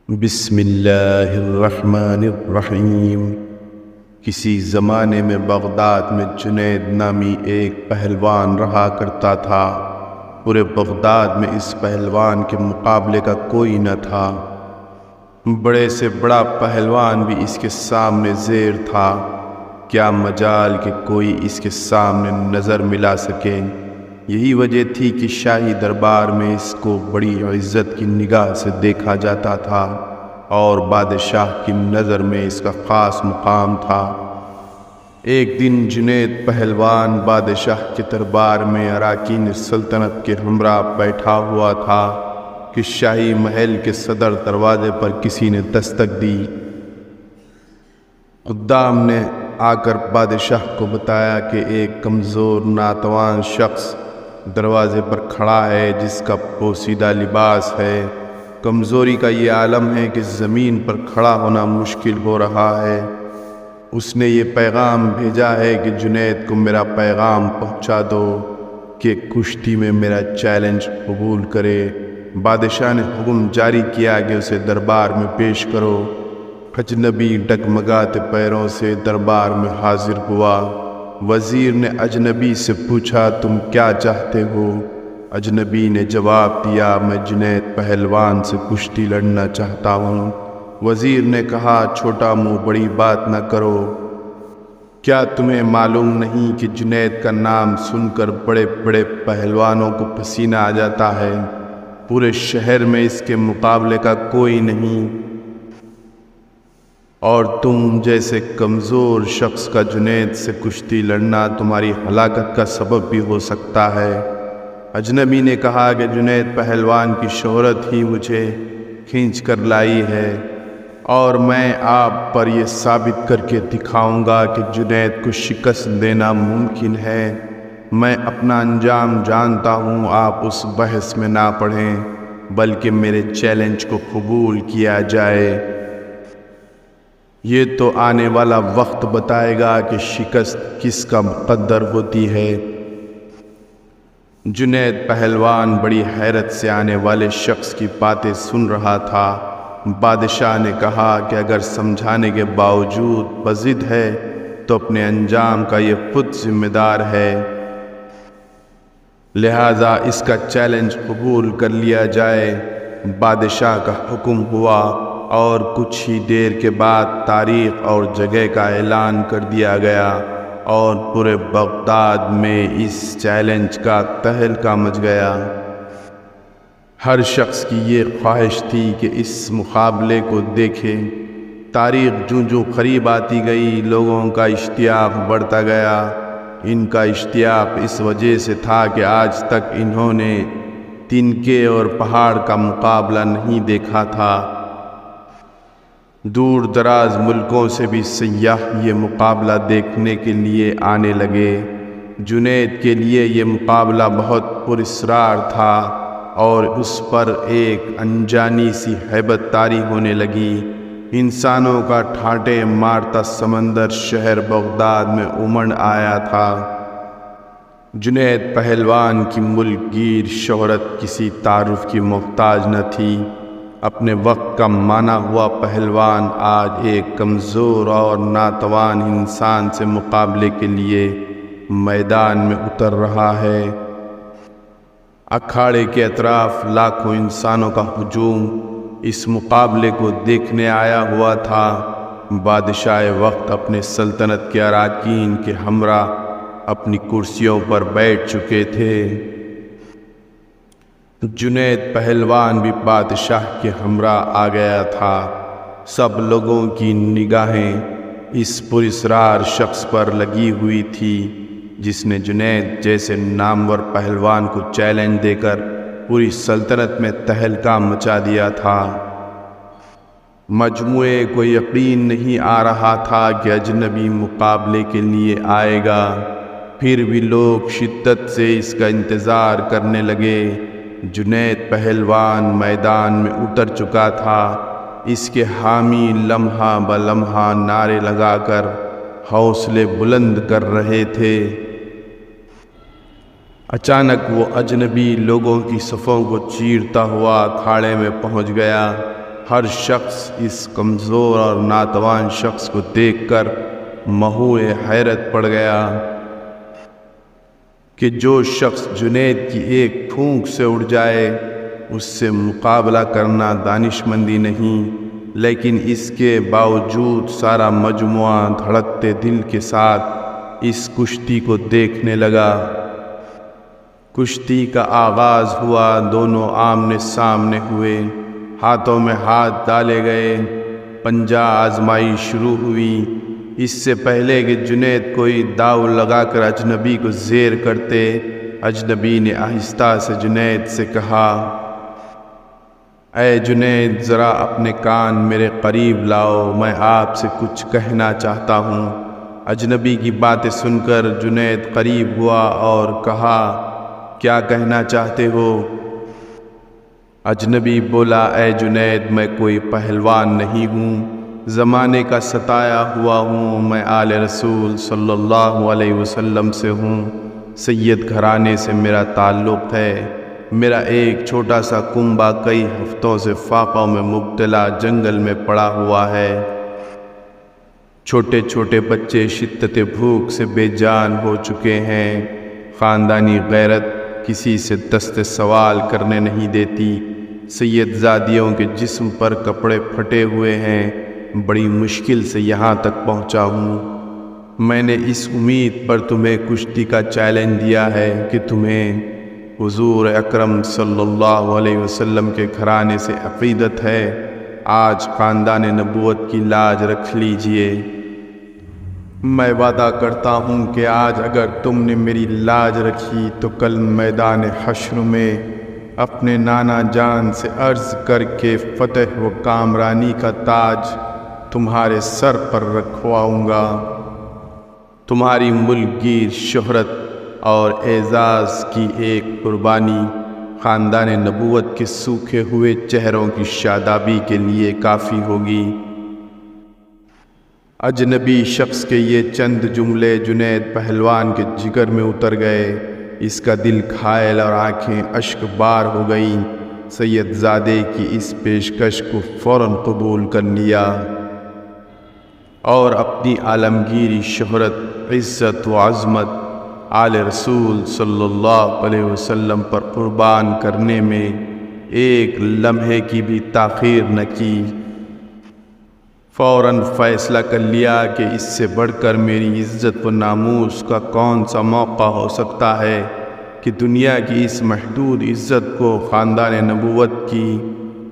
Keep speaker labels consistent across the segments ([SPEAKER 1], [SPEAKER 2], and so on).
[SPEAKER 1] بسم اللہ الرحمن الرحیم۔ کسی زمانے میں بغداد میں جنید نامی ایک پہلوان رہا کرتا تھا۔ پورے بغداد میں اس پہلوان کے مقابلے کا کوئی نہ تھا۔ بڑے سے بڑا پہلوان بھی اس کے سامنے زیر تھا۔ کیا مجال کہ کوئی اس کے سامنے نظر ملا سکے۔ یہی وجہ تھی کہ شاہی دربار میں اس کو بڑی عزت کی نگاہ سے دیکھا جاتا تھا اور بادشاہ کی نظر میں اس کا خاص مقام تھا۔ ایک دن جنید پہلوان بادشاہ کے دربار میں اراکین سلطنت کے ہمراہ بیٹھا ہوا تھا کہ شاہی محل کے صدر دروازے پر کسی نے دستک دی۔ خدام نے آ کر بادشاہ کو بتایا کہ ایک کمزور ناتوان شخص دروازے پر کھڑا ہے جس کا پوشیدہ لباس ہے۔ کمزوری کا یہ عالم ہے کہ زمین پر کھڑا ہونا مشکل ہو رہا ہے۔ اس نے یہ پیغام بھیجا ہے کہ جنید کو میرا پیغام پہنچا دو کہ کشتی میں میرا چیلنج قبول کرے۔ بادشاہ نے حکم جاری کیا کہ اسے دربار میں پیش کرو۔ اجنبی ڈگمگاتے پیروں سے دربار میں حاضر ہوا۔ وزیر نے اجنبی سے پوچھا تم کیا چاہتے ہو؟ اجنبی نے جواب دیا میں جنید پہلوان سے کشتی لڑنا چاہتا ہوں۔ وزیر نے کہا چھوٹا منہ بڑی بات نہ کرو۔ کیا تمہیں معلوم نہیں کہ جنید کا نام سن کر بڑے بڑے پہلوانوں کو پسینہ آ جاتا ہے؟ پورے شہر میں اس کے مقابلے کا کوئی نہیں، اور تم جیسے کمزور شخص کا جنید سے کشتی لڑنا تمہاری ہلاکت کا سبب بھی ہو سکتا ہے۔ اجنبی نے کہا کہ جنید پہلوان کی شہرت ہی مجھے کھینچ کر لائی ہے، اور میں آپ پر یہ ثابت کر کے دکھاؤں گا کہ جنید کو شکست دینا ممکن ہے۔ میں اپنا انجام جانتا ہوں، آپ اس بحث میں نہ پڑیں بلکہ میرے چیلنج کو قبول کیا جائے۔ یہ تو آنے والا وقت بتائے گا کہ شکست کس کا مقدر ہوتی ہے۔ جنید پہلوان بڑی حیرت سے آنے والے شخص کی باتیں سن رہا تھا۔ بادشاہ نے کہا کہ اگر سمجھانے کے باوجود بضد ہے تو اپنے انجام کا یہ خود ذمہ دار ہے، لہذا اس کا چیلنج قبول کر لیا جائے۔ بادشاہ کا حکم ہوا اور کچھ ہی دیر کے بعد تاریخ اور جگہ کا اعلان کر دیا گیا، اور پورے بغداد میں اس چیلنج کا تہلکہ مچ گیا۔ ہر شخص کی یہ خواہش تھی کہ اس مقابلے کو دیکھے۔ تاریخ جوں قریب آتی گئی لوگوں کا اشتیاق بڑھتا گیا۔ ان کا اشتیاق اس وجہ سے تھا کہ آج تک انہوں نے تنکے اور پہاڑ کا مقابلہ نہیں دیکھا تھا۔ دور دراز ملکوں سے بھی سیاح یہ مقابلہ دیکھنے کے لیے آنے لگے۔ جنید کے لیے یہ مقابلہ بہت پراسرار تھا اور اس پر ایک انجانی سی ہیبت طاری ہونے لگی۔ انسانوں کا ٹھاٹھے مارتا سمندر شہر بغداد میں امڑ آیا تھا۔ جنید پہلوان کی ملک گیر شہرت کسی تعارف کی محتاج نہ تھی۔ اپنے وقت کا مانا ہوا پہلوان آج ایک کمزور اور ناتوان انسان سے مقابلے کے لیے میدان میں اتر رہا ہے۔ اکھاڑے کے اطراف لاکھوں انسانوں کا ہجوم اس مقابلے کو دیکھنے آیا ہوا تھا۔ بادشاہ وقت اپنے سلطنت کے اراکین کے ہمراہ اپنی کرسیوں پر بیٹھ چکے تھے۔ جنید پہلوان بھی بادشاہ کے ہمراہ آ گیا تھا۔ سب لوگوں کی نگاہیں اس پراسرار شخص پر لگی ہوئی تھی جس نے جنید جیسے نامور پہلوان کو چیلنج دے کر پوری سلطنت میں تہلکہ مچا دیا تھا۔ مجموعے کو یقین نہیں آ رہا تھا کہ اجنبی مقابلے کے لیے آئے گا، پھر بھی لوگ شدت سے اس کا انتظار کرنے لگے۔ جنید پہلوان میدان میں اتر چکا تھا۔ اس کے حامی لمحہ بلمحہ نعرے لگا کر حوصلے بلند کر رہے تھے۔ اچانک وہ اجنبی لوگوں کی صفوں کو چیرتا ہوا اکھاڑے میں پہنچ گیا۔ ہر شخص اس کمزور اور ناتوان شخص کو دیکھ کر مہوئے حیرت پڑ گیا کہ جو شخص جنید کی ایک پھونک سے اڑ جائے اس سے مقابلہ کرنا دانشمندی نہیں، لیکن اس کے باوجود سارا مجموعہ دھڑکتے دل کے ساتھ اس کشتی کو دیکھنے لگا۔ کشتی کا آغاز ہوا، دونوں آمنے سامنے ہوئے، ہاتھوں میں ہاتھ ڈالے گئے، پنجہ آزمائی شروع ہوئی۔ اس سے پہلے کہ جنید کوئی داؤ لگا کر اجنبی کو زیر کرتے، اجنبی نے آہستہ سے جنید سے کہا، اے جنید، ذرا اپنے کان میرے قریب لاؤ، میں آپ سے کچھ کہنا چاہتا ہوں۔ اجنبی کی باتیں سن کر جنید قریب ہوا اور کہا، کیا کہنا چاہتے ہو؟ اجنبی بولا، اے جنید، میں کوئی پہلوان نہیں ہوں، زمانے کا ستایا ہوا ہوں، میں آل رسول صلی اللہ علیہ وسلم سے ہوں، سید گھرانے سے میرا تعلق ہے۔ میرا ایک چھوٹا سا کنبہ کئی ہفتوں سے فاقوں میں مبتلا جنگل میں پڑا ہوا ہے۔ چھوٹے چھوٹے بچے شدت بھوک سے بے جان ہو چکے ہیں۔ خاندانی غیرت کسی سے دست سوال کرنے نہیں دیتی۔ سید زادیوں کے جسم پر کپڑے پھٹے ہوئے ہیں، بڑی مشکل سے یہاں تک پہنچا ہوں۔ میں نے اس امید پر تمہیں کشتی کا چیلنج دیا ہے کہ تمہیں حضور اکرم صلی اللہ علیہ وسلم کے گھرانے سے عقیدت ہے۔ آج خاندان نبوت کی لاج رکھ لیجئے۔ میں وعدہ کرتا ہوں کہ آج اگر تم نے میری لاج رکھی تو کل میدان حشر میں اپنے نانا جان سے عرض کر کے فتح و کامرانی کا تاج تمہارے سر پر رکھواؤں گا۔ تمہاری ملک گیر شہرت اور اعزاز کی ایک قربانی خاندان نبوت کے سوکھے ہوئے چہروں کی شادابی کے لیے کافی ہوگی۔ اجنبی شخص کے یہ چند جملے جنید پہلوان کے جگر میں اتر گئے۔ اس کا دل گھائل اور آنکھیں اشک بار ہو گئیں۔ سید زادے کی اس پیشکش کو فوراً قبول کر لیا اور اپنی عالمگیری شہرت، عزت و عظمت آل رسول صلی اللہ علیہ وسلم پر قربان کرنے میں ایک لمحے کی بھی تاخیر نہ کی۔ فوراً فیصلہ کر لیا کہ اس سے بڑھ کر میری عزت و ناموس کا کون سا موقع ہو سکتا ہے کہ دنیا کی اس محدود عزت کو خاندان نبوت کی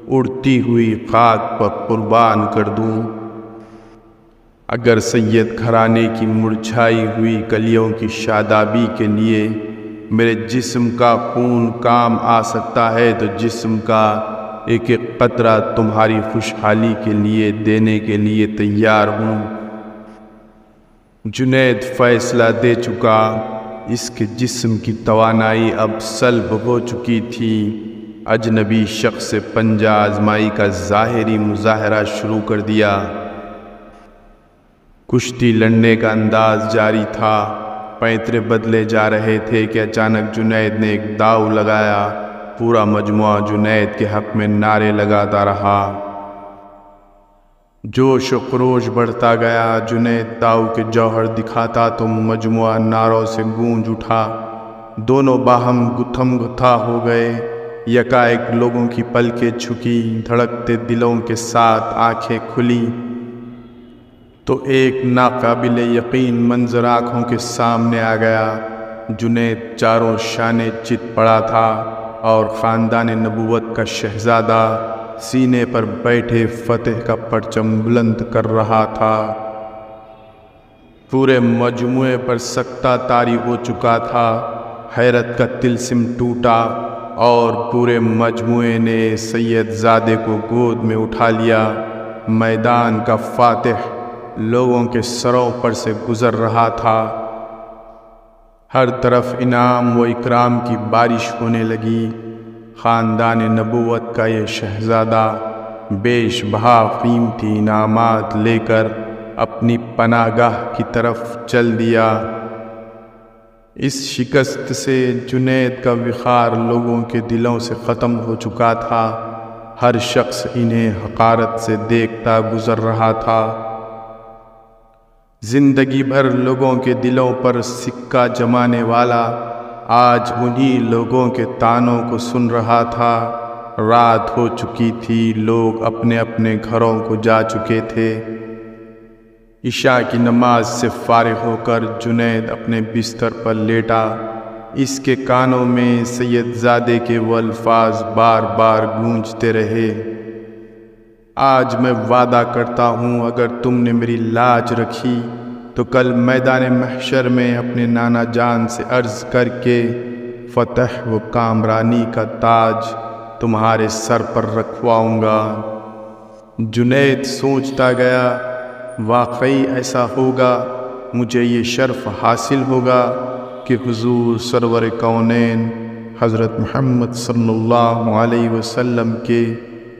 [SPEAKER 1] اڑتی ہوئی خاک پر قربان کر دوں۔ اگر سید گھرانے کی مرجھائی ہوئی کلیوں کی شادابی کے لیے میرے جسم کا خون کام آ سکتا ہے تو جسم کا ایک ایک قطرہ تمہاری خوشحالی کے لیے دینے کے لیے تیار ہوں۔ جنید فیصلہ دے چکا، اس کے جسم کی توانائی اب سلب ہو چکی تھی۔ اجنبی شخص سے پنجہ آزمائی کا ظاہری مظاہرہ شروع کر دیا۔ کشتی لڑنے کا انداز جاری تھا، پینترے بدلے جا رہے تھے کہ اچانک جنید نے ایک داؤ لگایا۔ پورا مجموعہ جنید کے حق میں نعرے لگاتا رہا۔ جوش و خروش بڑھتا گیا۔ جنید داؤ کے جوہر دکھاتا تو مجموعہ نعروں سے گونج اٹھا۔ دونوں باہم گتھم گتھا ہو گئے۔ یکایک لوگوں کی پلکیں جھکی، دھڑکتے دلوں کے ساتھ آنکھیں کھلی تو ایک ناقابل یقین منظر آنکھوں کے سامنے آ گیا۔ جنید چاروں شانے چت پڑا تھا اور خاندان نبوت کا شہزادہ سینے پر بیٹھے فتح کا پرچم بلند کر رہا تھا۔ پورے مجموعے پر سکتہ طاری ہو چکا تھا۔ حیرت کا طلسم ٹوٹا اور پورے مجموعے نے سید زادے کو گود میں اٹھا لیا۔ میدان کا فاتح لوگوں کے سروں پر سے گزر رہا تھا۔ ہر طرف انعام و اکرام کی بارش ہونے لگی۔ خاندان نبوت کا یہ شہزادہ بیش بہا قیمتی انعامات لے کر اپنی پناہ گاہ کی طرف چل دیا۔ اس شکست سے جنید کا وقار لوگوں کے دلوں سے ختم ہو چکا تھا۔ ہر شخص انہیں حقارت سے دیکھتا گزر رہا تھا۔ زندگی بھر لوگوں کے دلوں پر سکہ جمانے والا آج انہی لوگوں کے طعنوں کو سن رہا تھا۔ رات ہو چکی تھی، لوگ اپنے اپنے گھروں کو جا چکے تھے۔ عشاء کی نماز سے فارغ ہو کر جنید اپنے بستر پر لیٹا۔ اس کے کانوں میں سید زادے کے وہ الفاظ بار بار گونجتے رہے، آج میں وعدہ کرتا ہوں اگر تم نے میری لاج رکھی تو کل میدان محشر میں اپنے نانا جان سے عرض کر کے فتح و کامرانی کا تاج تمہارے سر پر رکھواؤں گا۔ جنید سوچتا گیا، واقعی ایسا ہوگا، مجھے یہ شرف حاصل ہوگا کہ حضور سرور کونین حضرت محمد صلی اللہ علیہ وسلم کے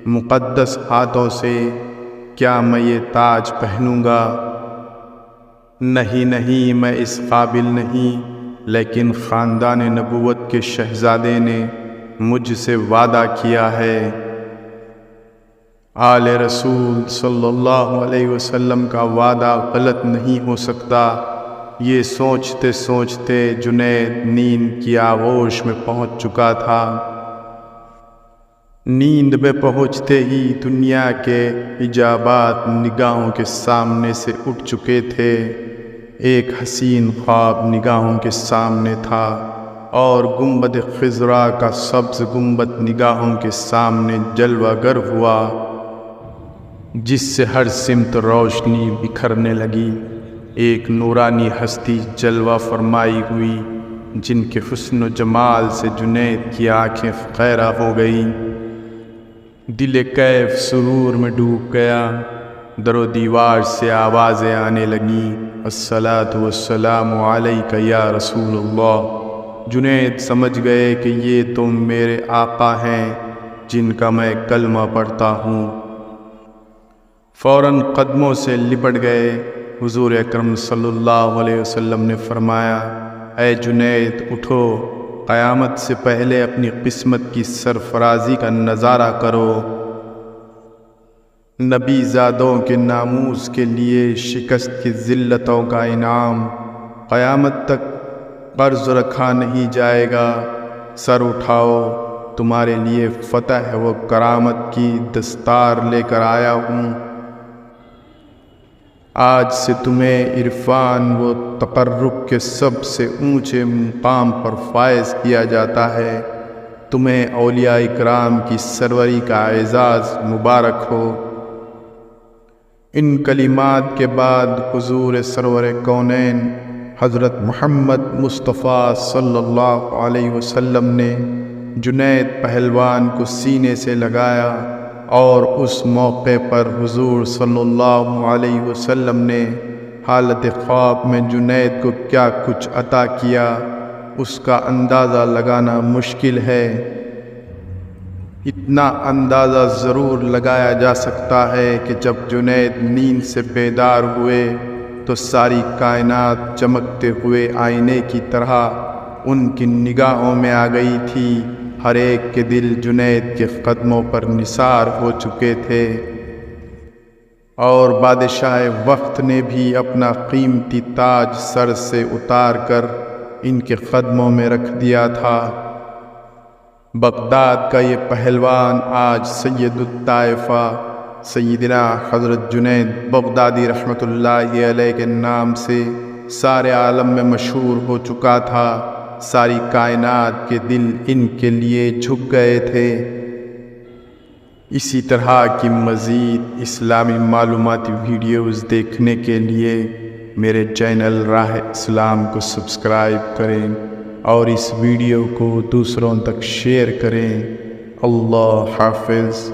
[SPEAKER 1] مقدس ہاتھوں سے کیا میں یہ تاج پہنوں گا؟ نہیں، میں اس قابل نہیں، لیکن خاندان نبوت کے شہزادے نے مجھ سے وعدہ کیا ہے۔ آل رسول صلی اللہ علیہ وسلم کا وعدہ غلط نہیں ہو سکتا۔ یہ سوچتے سوچتے جنید نیند کی آغوش میں پہنچ چکا تھا۔ نیند میں پہنچتے ہی دنیا کے ایجابات نگاہوں کے سامنے سے اٹھ چکے تھے۔ ایک حسین خواب نگاہوں کے سامنے تھا اور گنبد خضرا کا سبز گنبد نگاہوں کے سامنے جلوہ گر ہوا، جس سے ہر سمت روشنی بکھرنے لگی۔ ایک نورانی ہستی جلوہ فرمائی ہوئی، جن کے حسن و جمال سے جنید کی آنکھیں خیرہ ہو گئیں۔ دل کیف سرور میں ڈوب گیا۔ در و دیوار سے آوازیں آنے لگیں، الصلاۃ والسلام علیک یا رسول اللہ۔ جنید سمجھ گئے کہ یہ تم میرے آقا ہیں جن کا میں کلمہ پڑھتا ہوں۔ فوراً قدموں سے لپٹ گئے۔ حضور اکرم صلی اللہ علیہ وسلم نے فرمایا، اے جنید اٹھو، قیامت سے پہلے اپنی قسمت کی سرفرازی کا نظارہ کرو۔ نبی زادوں کے ناموس کے لیے شکست کی ذلتوں کا انعام قیامت تک قرض رکھا نہیں جائے گا۔ سر اٹھاؤ، تمہارے لیے فتح و کرامت کی دستار لے کر آیا ہوں۔ آج سے تمہیں عرفان و تقرب کے سب سے اونچے مقام پر فائز کیا جاتا ہے۔ تمہیں اولیاء اکرام کی سروری کا اعزاز مبارک ہو۔ ان کلمات کے بعد حضور سرور کونین حضرت محمد مصطفیٰ صلی اللہ علیہ وسلم نے جنید پہلوان کو سینے سے لگایا اور اس موقع پر حضور صلی اللہ علیہ وسلم نے حالت خواب میں جنید کو کیا کچھ عطا کیا، اس کا اندازہ لگانا مشکل ہے۔ اتنا اندازہ ضرور لگایا جا سکتا ہے کہ جب جنید نیند سے بیدار ہوئے تو ساری کائنات چمکتے ہوئے آئینے کی طرح ان کی نگاہوں میں آ گئی تھی۔ ہر ایک کے دل جنید کے قدموں پر نثار ہو چکے تھے، اور بادشاہ وقت نے بھی اپنا قیمتی تاج سر سے اتار کر ان کے قدموں میں رکھ دیا تھا۔ بغداد کا یہ پہلوان آج سید الطائفہ سیدنا حضرت جنید بغدادی رحمۃ اللہ علیہ کے نام سے سارے عالم میں مشہور ہو چکا تھا۔ ساری کائنات کے دل ان کے لیے جھک گئے تھے۔ اسی طرح کی مزید اسلامی معلوماتی ویڈیوز دیکھنے کے لیے میرے چینل راہ اسلام کو سبسکرائب کریں اور اس ویڈیو کو دوسروں تک شیئر کریں۔ اللہ حافظ۔